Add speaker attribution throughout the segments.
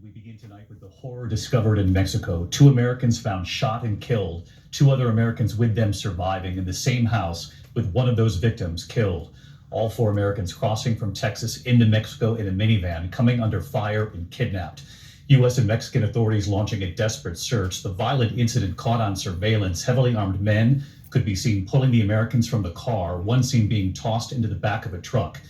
Speaker 1: We begin tonight with the horror discovered in Mexico. 2 Americans found shot and killed, 2 other Americans with them surviving in the same house with one of those victims killed. All 4 Americans crossing from Texas into Mexico in a minivan, coming under fire and kidnapped. U.S. and Mexican authorities launching a desperate search. The violent incident caught on surveillance. Heavily armed men could be seen pulling the Americans from the car, one seen being tossed into the back of a truck.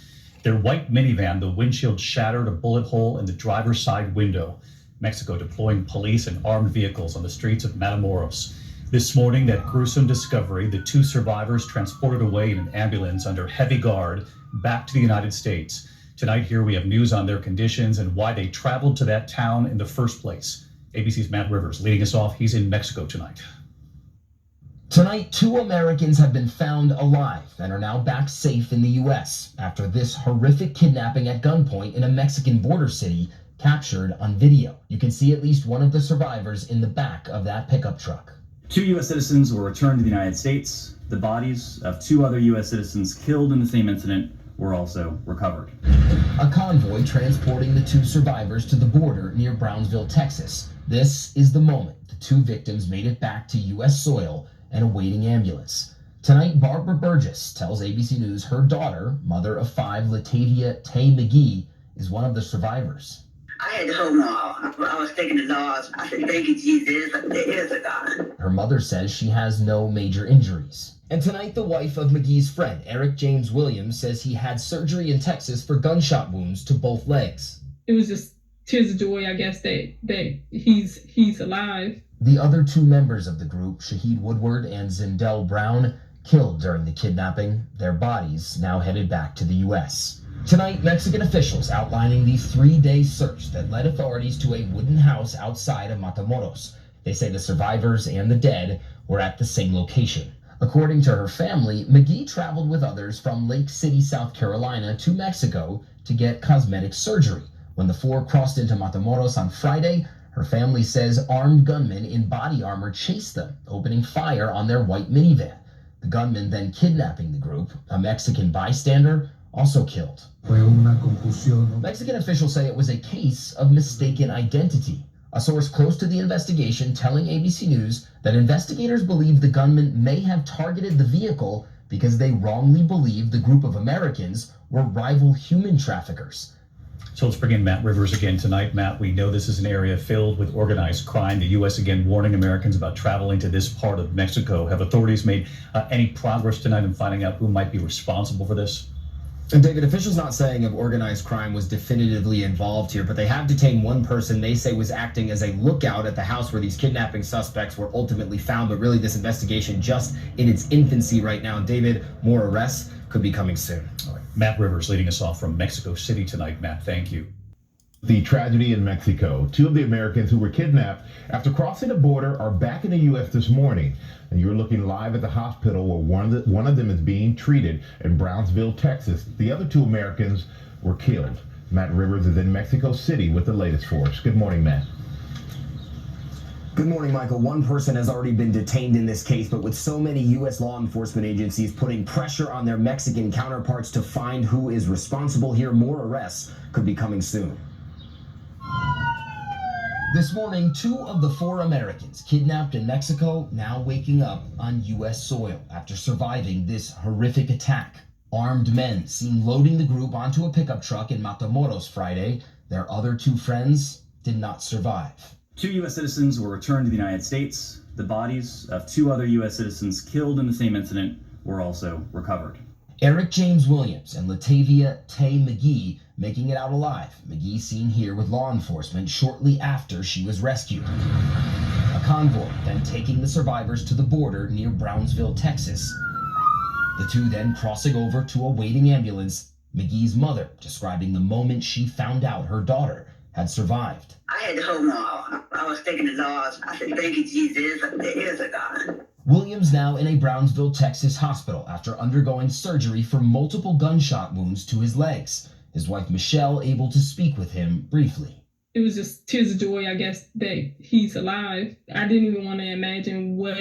Speaker 1: Their white minivan, the windshield shattered, a bullet hole in the driver's side window. Mexico deploying police and armed vehicles on the streets of Matamoros. This morning, that gruesome discovery, the 2 survivors transported away in an ambulance under heavy guard back to the United States. Tonight here we have news on their conditions and why they traveled to that town in the first place. ABC's Matt Rivers leading us off. He's in Mexico tonight.
Speaker 2: Tonight, 2 Americans have been found alive and are now back safe in the U.S. after this horrific kidnapping at gunpoint in a Mexican border city captured on video. You can see at least one of the survivors in the back of that pickup truck.
Speaker 3: 2 U.S. citizens were returned to the United States. The bodies of 2 other U.S. citizens killed in the same incident were also recovered.
Speaker 2: A convoy transporting the 2 survivors to the border near Brownsville, Texas. This is the moment the 2 victims made it back to U.S. soil and a waiting ambulance. Tonight, Barbara Burgess tells ABC News her daughter, mother of 5, Latavia Tay McGee, is one of the survivors.
Speaker 4: I had to hold on. I was thinking the Lord. I said, thank you, Jesus. There is a God.
Speaker 2: Her mother says she has no major injuries. And tonight, the wife of McGee's friend, Eric James Williams, says he had surgery in Texas for gunshot wounds to both legs.
Speaker 5: It was just tears of joy, I guess, that he's alive.
Speaker 2: The other 2 members of the group, Shaheed Woodward and Zindell Brown, killed during the kidnapping. Their bodies now headed back to the U.S. Tonight, Mexican officials outlining the 3-day search that led authorities to a wooden house outside of Matamoros. They say the survivors and the dead were at the same location. According to her family, McGee traveled with others from Lake City, South Carolina to Mexico to get cosmetic surgery. When the 4 crossed into Matamoros on Friday, her family says armed gunmen in body armor chased them, opening fire on their white minivan. The gunmen then kidnapping the group. A Mexican bystander also killed. Mexican officials say it was a case of mistaken identity. A source close to the investigation telling ABC News that investigators believe the gunmen may have targeted the vehicle because they wrongly believed the group of Americans were rival human traffickers.
Speaker 1: So let's bring in Matt Rivers again tonight. Matt, we know this is an area filled with organized crime. The U.S. again warning Americans about traveling to this part of Mexico. Have authorities made any progress tonight in finding out who might be responsible for this?
Speaker 2: And David, officials not saying if organized crime was definitively involved here, but they have detained one person they say was acting as a lookout at the house where these kidnapping suspects were ultimately found. But really, this investigation just in its infancy right now. David, more arrests could be coming soon.
Speaker 1: All right. Matt Rivers leading us off from Mexico City tonight. Matt, thank you.
Speaker 6: The tragedy in Mexico. 2 of the Americans who were kidnapped after crossing the border are back in the U.S. this morning. And you're looking live at the hospital where one of them is being treated in Brownsville, Texas. The other 2 Americans were killed. Matt Rivers is in Mexico City with the latest for us. Good morning, Matt.
Speaker 2: Good morning, Michael. One person has already been detained in this case, but with so many U.S. law enforcement agencies putting pressure on their Mexican counterparts to find who is responsible here, more arrests could be coming soon. This morning, 2 of the 4 Americans kidnapped in Mexico now waking up on U.S. soil after surviving this horrific attack. Armed men seen loading the group onto a pickup truck in Matamoros Friday. Their other 2 friends did not survive.
Speaker 3: 2 U.S. citizens were returned to the United States. The bodies of 2 other U.S. citizens killed in the same incident were also recovered.
Speaker 2: Eric James Williams and Latavia Tay McGee making it out alive. McGee seen here with law enforcement shortly after she was rescued. A convoy then taking the survivors to the border near Brownsville, Texas. The 2 then crossing over to a waiting ambulance. McGee's mother describing the moment she found out her daughter had survived.
Speaker 4: I had to hold on. I was thinking the Lord. I said, thank you, Jesus. There is a God.
Speaker 2: Williams now in a Brownsville, Texas hospital after undergoing surgery for multiple gunshot wounds to his legs. His wife Michelle able to speak with him briefly.
Speaker 5: It was just tears of joy, I guess, that he's alive. I didn't even want to imagine what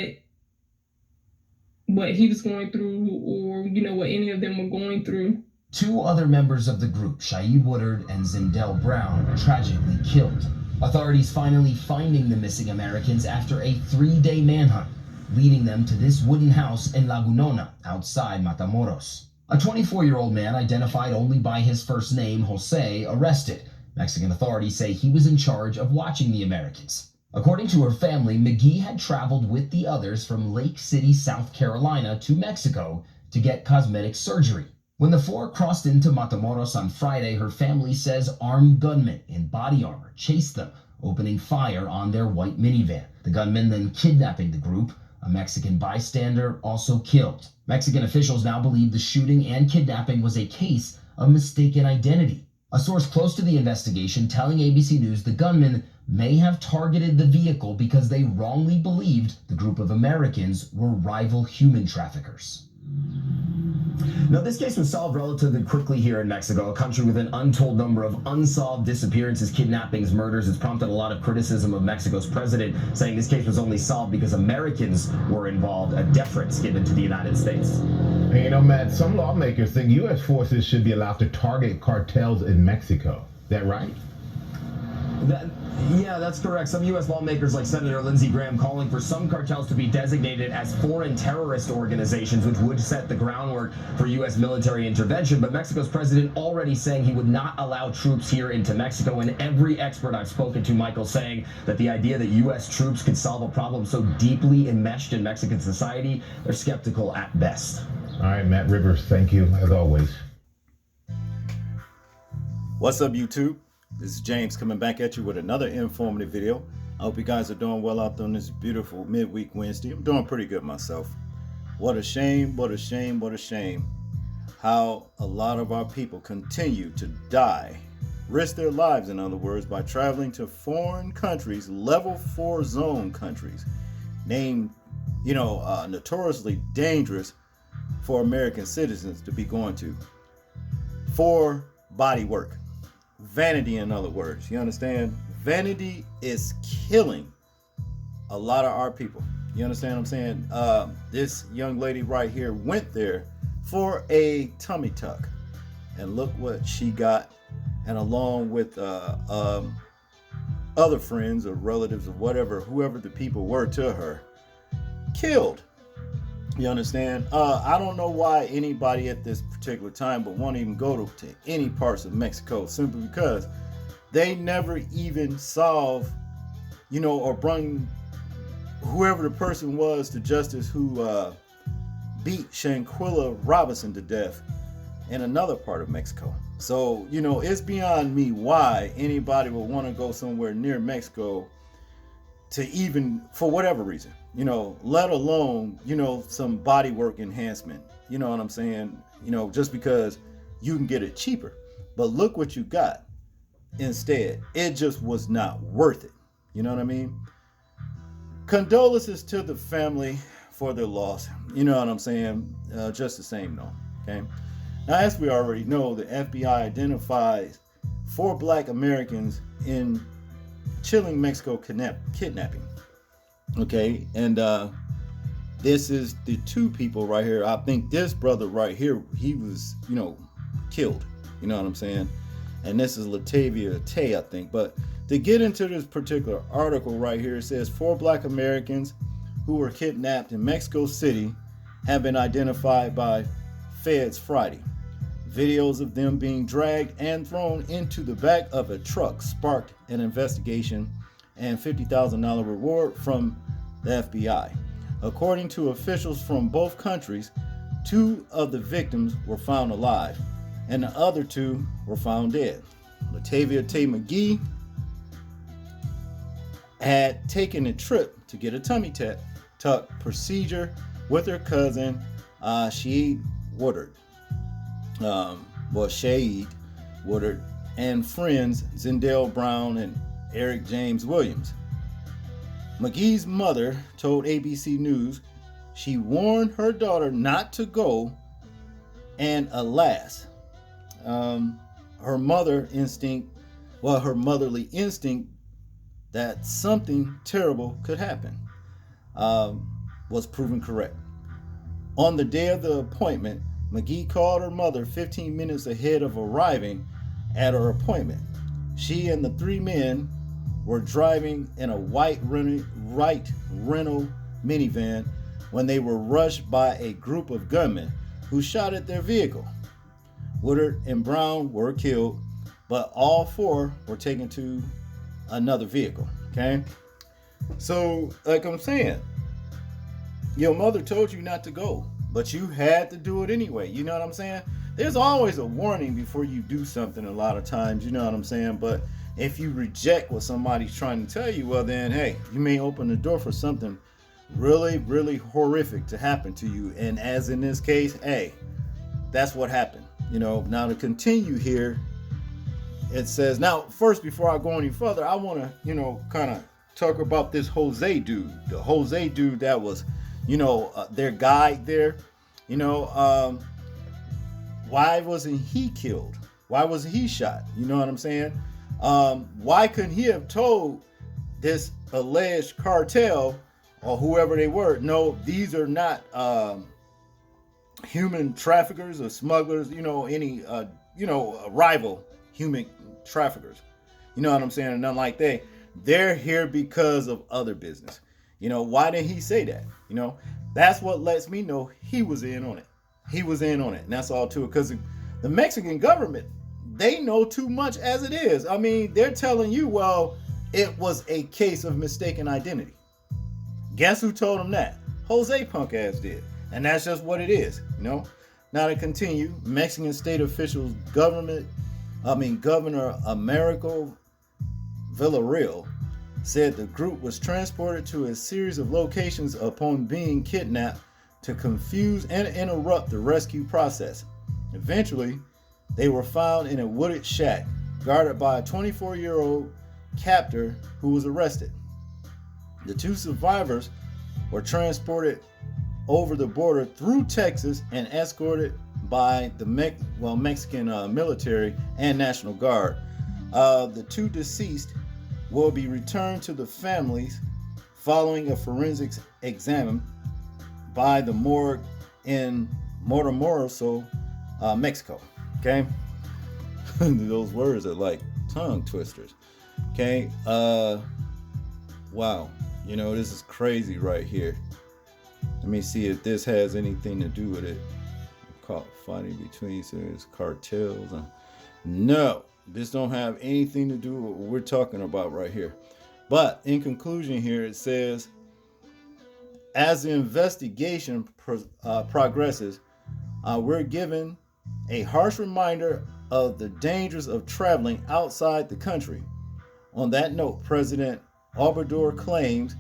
Speaker 5: he was going through or, what any of them were going through.
Speaker 2: 2 other members of the group, Shaheed Woodward and Zindell Brown, tragically killed. Authorities finally finding the missing Americans after a 3-day manhunt, leading them to this wooden house in Lagunona, outside Matamoros. A 24-year-old man identified only by his first name, Jose, arrested. Mexican authorities say he was in charge of watching the Americans. According to her family, McGee had traveled with the others from Lake City, South Carolina to Mexico to get cosmetic surgery. When the four crossed into Matamoros on Friday, her family says armed gunmen in body armor chased them, opening fire on their white minivan. The gunmen then kidnapping the group. A Mexican bystander also killed. Mexican officials now believe the shooting and kidnapping was a case of mistaken identity. A source close to the investigation telling ABC News the gunmen may have targeted the vehicle because they wrongly believed the group of Americans were rival human traffickers. Now, this case was solved relatively quickly here in Mexico, a country with an untold number of unsolved disappearances, kidnappings, murders. It's prompted a lot of criticism of Mexico's president, saying this case was only solved because Americans were involved, a deference given to the United States.
Speaker 6: And you know, Matt, some lawmakers think U.S. forces should be allowed to target cartels in Mexico. Is that right?
Speaker 2: Yeah, that's correct. Some U.S. lawmakers like Senator Lindsey Graham calling for some cartels to be designated as foreign terrorist organizations, which would set the groundwork for U.S. military intervention. But Mexico's president already saying he would not allow troops here into Mexico. And every expert I've spoken to, Michael, saying that the idea that U.S. troops could solve a problem so deeply enmeshed in Mexican society, they're skeptical at best.
Speaker 6: All right, Matt Rivers, thank you, as always.
Speaker 7: What's up, YouTube? This is James coming back at you with another informative video. I hope you guys are doing well out on this beautiful midweek Wednesday. I'm doing pretty good myself. What a shame, what a shame, what a shame. How a lot of our people continue to die, risk their lives, in other words, by traveling to foreign countries, level 4 zone countries, named, notoriously dangerous for American citizens to be going to, for body work. Vanity, in other words. You understand? Vanity is killing a lot of our people. You understand what I'm saying? This young lady right here went there for a tummy tuck. And look what she got. And along with other friends or relatives or whatever, whoever the people were to her, killed. You understand? I don't know why anybody at this particular time would want to even go to any parts of Mexico, simply because they never even solve, or bring whoever the person was to justice who beat Shanquilla Robinson to death in another part of Mexico. So, it's beyond me why anybody would want to go somewhere near Mexico to even, for whatever reason, let alone, some body work enhancement. You know what I'm saying? Just because you can get it cheaper. But look what you got instead. It just was not worth it. You know what I mean? Condolences to the family for their loss. You know what I'm saying? Just the same though. Okay. Now, as we already know, the FBI identifies 4 Black Americans in chilling Mexico kidnapping. Okay, and this is the 2 people right here. I think this brother right here, he was, killed. You know what I'm saying? And this is Latavia Tay, I think. But to get into this particular article right here, it says 4 Black Americans who were kidnapped in Mexico City have been identified by feds Friday. Videos of them being dragged and thrown into the back of a truck sparked an investigation and $50,000 reward from the FBI. According to officials from both countries, 2 of the victims were found alive and the other 2 were found dead. Latavia Tay McGee had taken a trip to get a tummy tuck procedure with her cousin Shaeed Woodard. Shaeed Woodard and friends Zindell Brown and Eric James Williams. McGee's mother told ABC News she warned her daughter not to go, and alas, her motherly instinct that something terrible could happen was proven correct. On the day of the appointment, McGee called her mother 15 minutes ahead of arriving at her appointment. She and the 3 men were driving in a white rental minivan when they were rushed by a group of gunmen who shot at their vehicle. Woodard and Brown were killed, but all four were taken to another vehicle. Okay? So, like I'm saying, your mother told you not to go, but you had to do it anyway. You know what I'm saying? There's always a warning before you do something a lot of times, you know what I'm saying? But if you reject what somebody's trying to tell you, well then, hey, you may open the door for something really, really horrific to happen to you. And as in this case, hey, that's what happened. You know, now to continue here, it says, now, first, before I go any further, I want to, you know, kind of talk about this Jose dude. The Jose dude that was, you know, their guide there. You know, why wasn't he killed? Why wasn't he shot? You know what I'm saying? Why couldn't he have told this alleged cartel or whoever they were, no, these are not human traffickers or smugglers, you know, any, rival human traffickers. You know what I'm saying? And nothing like that. They're here because of other business. You know, why didn't he say that? You know, that's what lets me know he was in on it. He was in on it. And that's all to it. Because the Mexican government, they know too much as it is. I mean, they're telling you, well, it was a case of mistaken identity. Guess who told them that? Jose punk ass did. And that's just what it is, you know? Now to continue, Mexican state officials, Governor Americo Villarreal said the group was transported to a series of locations upon being kidnapped to confuse and interrupt the rescue process. Eventually, they were found in a wooded shack guarded by a 24-year-old captor who was arrested. The two survivors were transported over the border through Texas and escorted by the Mexican military and National Guard. The two deceased will be returned to the families following a forensics exam by the morgue in Matamoros, Mexico. Okay? Those words are like tongue twisters. Okay? Wow. You know, this is crazy right here. Let me see if this has anything to do with it. Caught fighting between serious cartels. No, this don't have anything to do with what we're talking about right here. But in conclusion here, it says, as the investigation progresses, we're given a harsh reminder of the dangers of traveling outside the country. On that note, President Obrador claims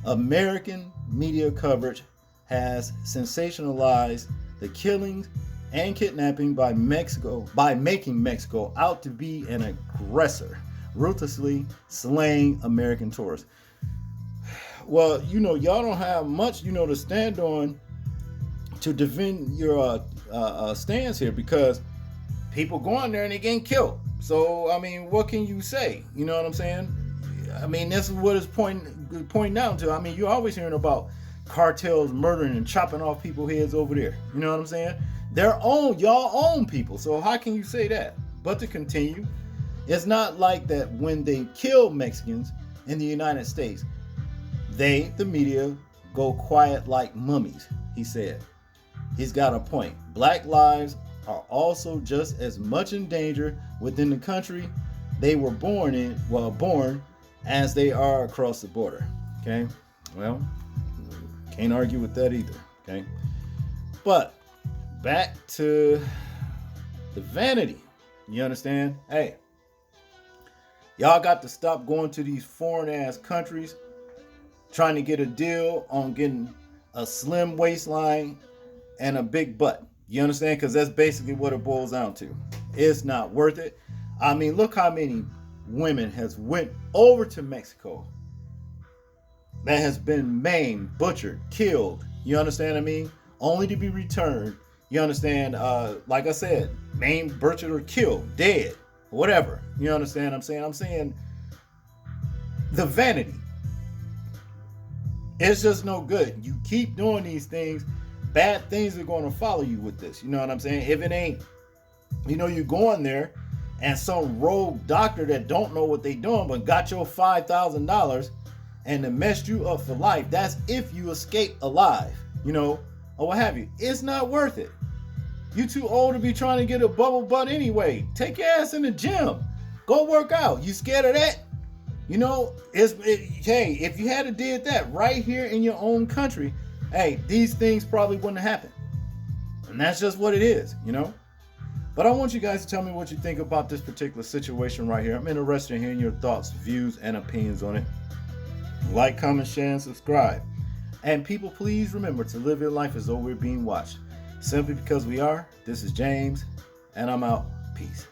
Speaker 7: American media coverage has sensationalized the killings and kidnapping by making Mexico out to be an aggressor, ruthlessly slaying American tourists. Well, you know, y'all don't have much, you know, to stand on to defend your stance here, because people go on there and they getting killed. So, I mean, what can you say? You know what I'm saying? I mean, this is what it's pointing down to. I mean, you're always hearing about cartels murdering and chopping off people's heads over there. You know what I'm saying? Y'all own people. So how can you say that? But to continue, it's not like that when they kill Mexicans in the United States, the media, go quiet like mummies, he said. He's got a point. Black lives are also just as much in danger within the country they were born as they are across the border. Okay? Well, can't argue with that either. Okay? But back to the vanity. You understand? Hey, y'all got to stop going to these foreign ass countries trying to get a deal on getting a slim waistline and a big butt. You understand? Because that's basically what it boils down to. It's not worth it. I mean, look how many women has went over to Mexico that has been maimed, butchered, killed. You understand what I mean? Only to be returned. You understand? Like I said, maimed, butchered, or killed, dead, whatever. You understand what I'm saying the vanity. It's just no good. You keep doing these things, bad things are going to follow you with this. You know what I'm saying? If it ain't, you know, you go in there and some rogue doctor that don't know what they doing but got your $5,000 and then messed you up for life. That's if you escape alive, you know, or what have you. It's not worth it. You too old to be trying to get a bubble butt anyway. Take your ass in the gym. Go work out. You scared of that? You know, hey, if you had did that right here in your own country, hey, these things probably wouldn't happen. And that's just what it is, you know? But I want you guys to tell me what you think about this particular situation right here. I'm interested in hearing your thoughts, views, and opinions on it. Like, comment, share, and subscribe. And people, please remember to live your life as though we're being watched. Simply because we are. This is James, and I'm out. Peace.